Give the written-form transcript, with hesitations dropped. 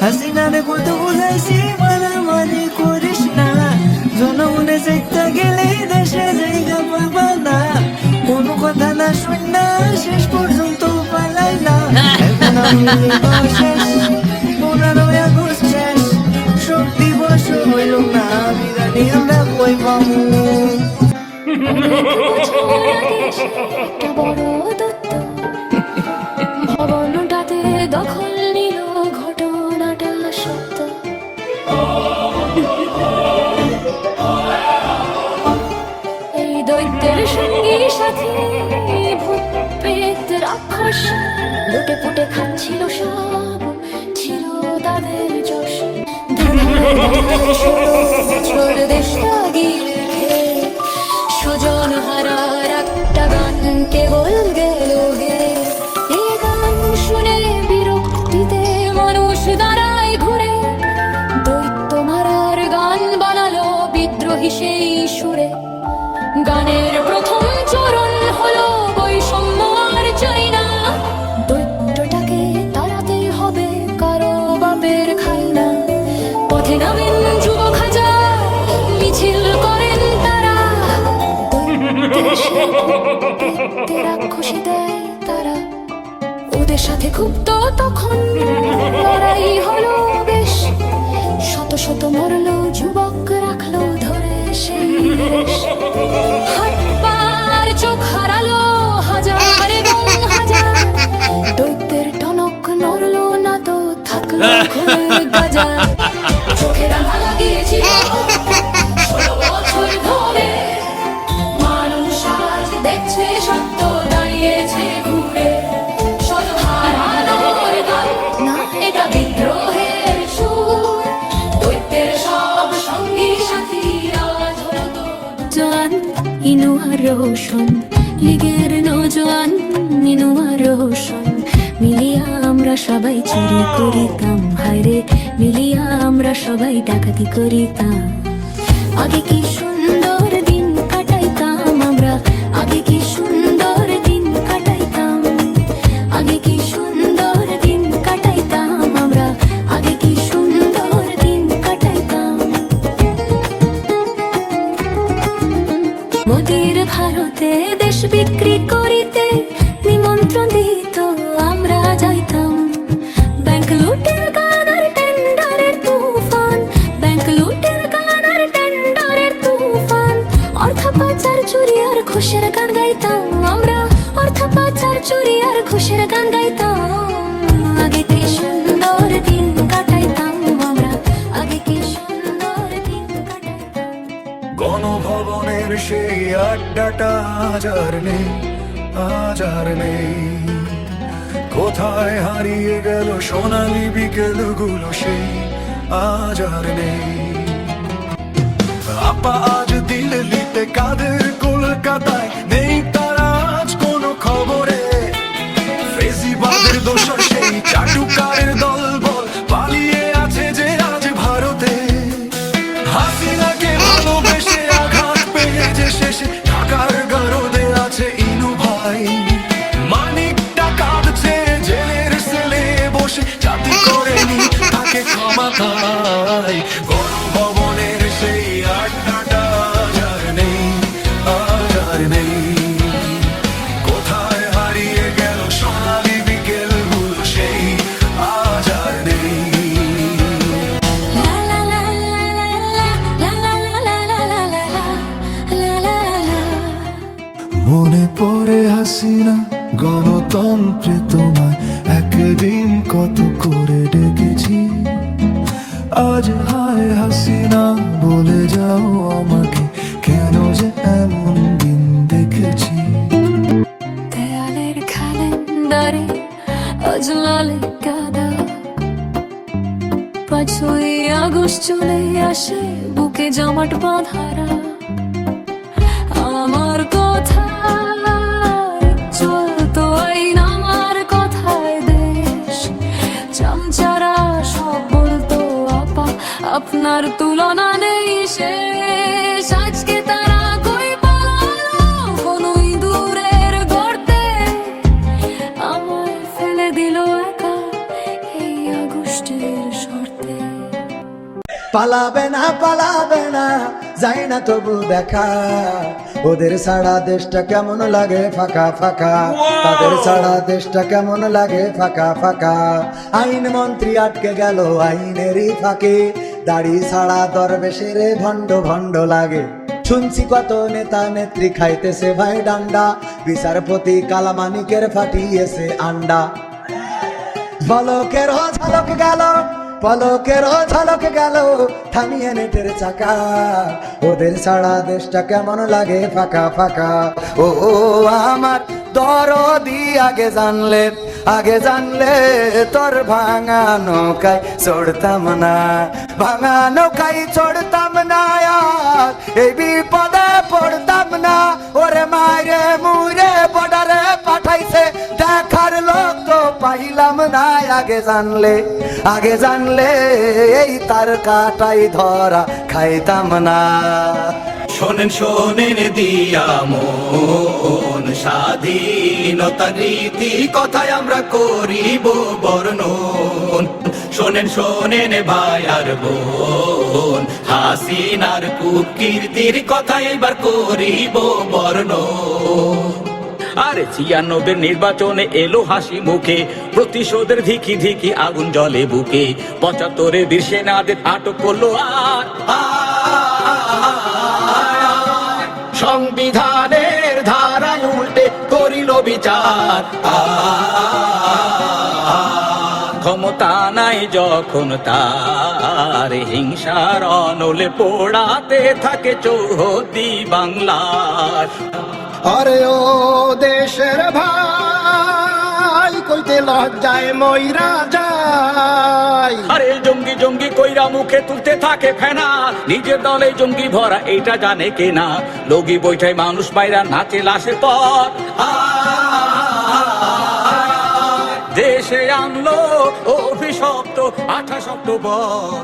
হাসিনারে কত বুঝাইছি মারামারি করিস না, জনমনে চাইতে গেলে দেশে জায়গা পাবা না, কোনো কথা না শুন না শেষ পর্যন্ত পালাই না। এখন আমি শেষ 15ই আগস্ট শেষ, শোক দিবস হইল না, বিরানি আমরা কই পাবো। ভবনটাতে দখল নিল ঘটনাটা সত্য। এই দৈত্যের সঙ্গী সাথী ভূত প্রেত রাক্ষস লুটে পুটে খাচ্ছিল সব, ছিল তাদের যশ। ছোট দেশটা গিয়ে সুজন হারার একটা গান কেবল গেল হে। এ গান শুনে বিরক্তিতে মানুষ দাঁড়ায় ঘুরে, দৈত্য মারার গান বানালো বিদ্রোহী সেই সুরে। গানের প্রথম চরণ হলো বৈষম্য আর চাই না, দৈত্যটাকে তাড়াতে হবে কারো বাপের খাই না। পথে নামেন যুবক হাজার, মিছিল করেন তারা, রাক্ষসী দেয় তারা। ওদের সাথে ক্ষুব্ধ তখন লড়াই হলো বেশ, শত শত মরলো যুবক রাখলো ধরে সেই দেশ। হাত পার চোখ হারালো হাজার এবং হাজার, দৈত্যের টনক নড়লো না তো থাকলো খুলে বাজার। চোখে রাঙা লাগিয়েছিল 16 বছর ধরে, মানুষ আজ দেখছে সত্য দাঁড়িয়েছে ঘুরে। শুধু হারানোর গান না, এটা বিদ্রোহের সুর, দৈত্যের সব সঙ্গী সাথী আজ হলো তো জোয়ান। ইনু আর রোশন লীগের নৌজোয়ান, ইনু আর রোশন মিলিয়া আমরা সবাই চুরি করিতাম, হায়রে মিলিয়া আমরা সবাই ডাকাতি করিতাম। আগে কি সুন্দর দিন কাটাইতাম আমরা, আগে কি সুন্দর দিন কাটাইতাম, আগে কি সুন্দর দিন কাটাইতাম আমরা, আগে কি সুন্দর দিন কাটাইতাম। মোদির ভারতে দেশ বিক্রি করিতে নিমন্ত্রণ দিত আমরা যাইতাম। ব্যাংক লুটের গান আর টেন্ডারের তুফান, ব্যাংক লুটের গান আর টেন্ডারের তুফান, অর্থ পাচার চুরি আর ঘুষের গান গাইতাম আমরা, অর্থ পাচার চুরি আর ঘুষের গান গাইতাম। আগে কি সুন্দর দিন কাটাইতাম আমরা, আগে কি সুন্দর দিন কাটাইতাম। গণভবনের সেই আড্ডাটা আজ আর নেই, আজ আর নেই। কোথায় হারিয়ে গেল সোনালি বিকেলগুলো সেই আজ আর নেই। আপা আজ দিল্লিতে কাদের কলকাতায় নেই তারা আজ কোনো খবরে। ফেজিবাদের দোষর সেই চাটুকারের দলবল পালিয়ে আছে যে আজ ভারতে। হাসিনাকে ভালোবেসে আঘাত পেয়ে যে শেষে ঢাকার গারদে আছে ইনু ভাই। মানিকটা কাঁদছে জেলের সেলে বসে, জাতি করেনি তাকে ক্ষমা চাই। গণভবনের সেই আড্ডাটা আজ আর নেই, আজ আর নেই। কোথায় হারিয়ে গেল সোনালি বিকেলগুলো সেই আজ আর নেই। মনে পড়ে হাসিনা গণতন্ত্রে তোমায় একদিন কত করে ডেকেছি। আজ হায় হাসিনা বলে যাও আমাকে, কেন যে এমন দিন দেখেছি। দেয়ালের ক্যালেন্ডারে আজ লালে কাদা, 5ই আগস্ট চলে আসে বুকে জমাট বাঁধারা। আমার কথায় চলতো আইন, আমার কথায় দেশ, চামচারা সব বলতো আপা আপনার তুলনা নেই শেষ। আজকে তারা কই পালালো কোন দূরে পালাবে না যাই না তবু দেখা, ওদের ছাড়া দেশটা কেমন লাগে ফাঁকা ফাঁকা, তাদের ছাড়া দেশটা কেমন লাগে ফাঁকা ফাঁকা। আইন মন্ত্রী আটকে গেল আইনেরই ফাঁকে, দাড়ি ছাড়া দরবেশের ভণ্ড ভণ্ড লাগে। শুনছি কত নেতা নেত্রী খাইতেছে ভাই ডান্ডা, বিচারপতি কালামানিকের ফাটিয়েছে আন্ডা। পলকের ঝলক গেল থামিয়ে নেটের চাকা, ওদের ছাড়া দেশটা কেমন লাগে ফাঁকা ফাঁকা। ও আমার দরদি আগে জানলে তোর ভাঙা নৌকায় চড়তাম না, ভাঙা নৌকায় চড়তাম না, আর এই বিপদে পড়তাম না। ওরে মায়েরে মুরে বর্ডারে পাঠাইছে, দেখার লোক তো পাইলাম না। আগে জানলে এই তার কাটাই ধরা খাইতাম না। শোনেন দিয়া মন, স্বাধীনতার রীতি কথায় আমরা করিব বর্ণন। শোনেন ভাই আর বোন, হাসিনার কুকীর্তির কথা এবার করিব বর্ণন। আরে 96 নির্বাচনে এলো হাসি মুখে, প্রতিশোধের ধিকি ধিকি আগুন জলে বুকে। 75 বীর সেনাদের আটক করলো আর সংবিধানের ধারায় উল্টে করিল বিচার। ক্ষমতা নাই যখন তার, হিংসার অনলে পোড়াতে থাকে চৌহদ্দি বাংলার। আরে ও দেশের ভাই, কইতে লজ্জায় মইরা যায়। আরে জঙ্গি কইরা মুখে তুলতে থাকে ফেনা, নিজের দলে জঙ্গি ভরা এইটা জানে কেনা। লগি বৈঠায় মানুষ মাইরা নাচে লাশের পর, দেশে আনলো অভিশপ্ত 28 অক্টোবর।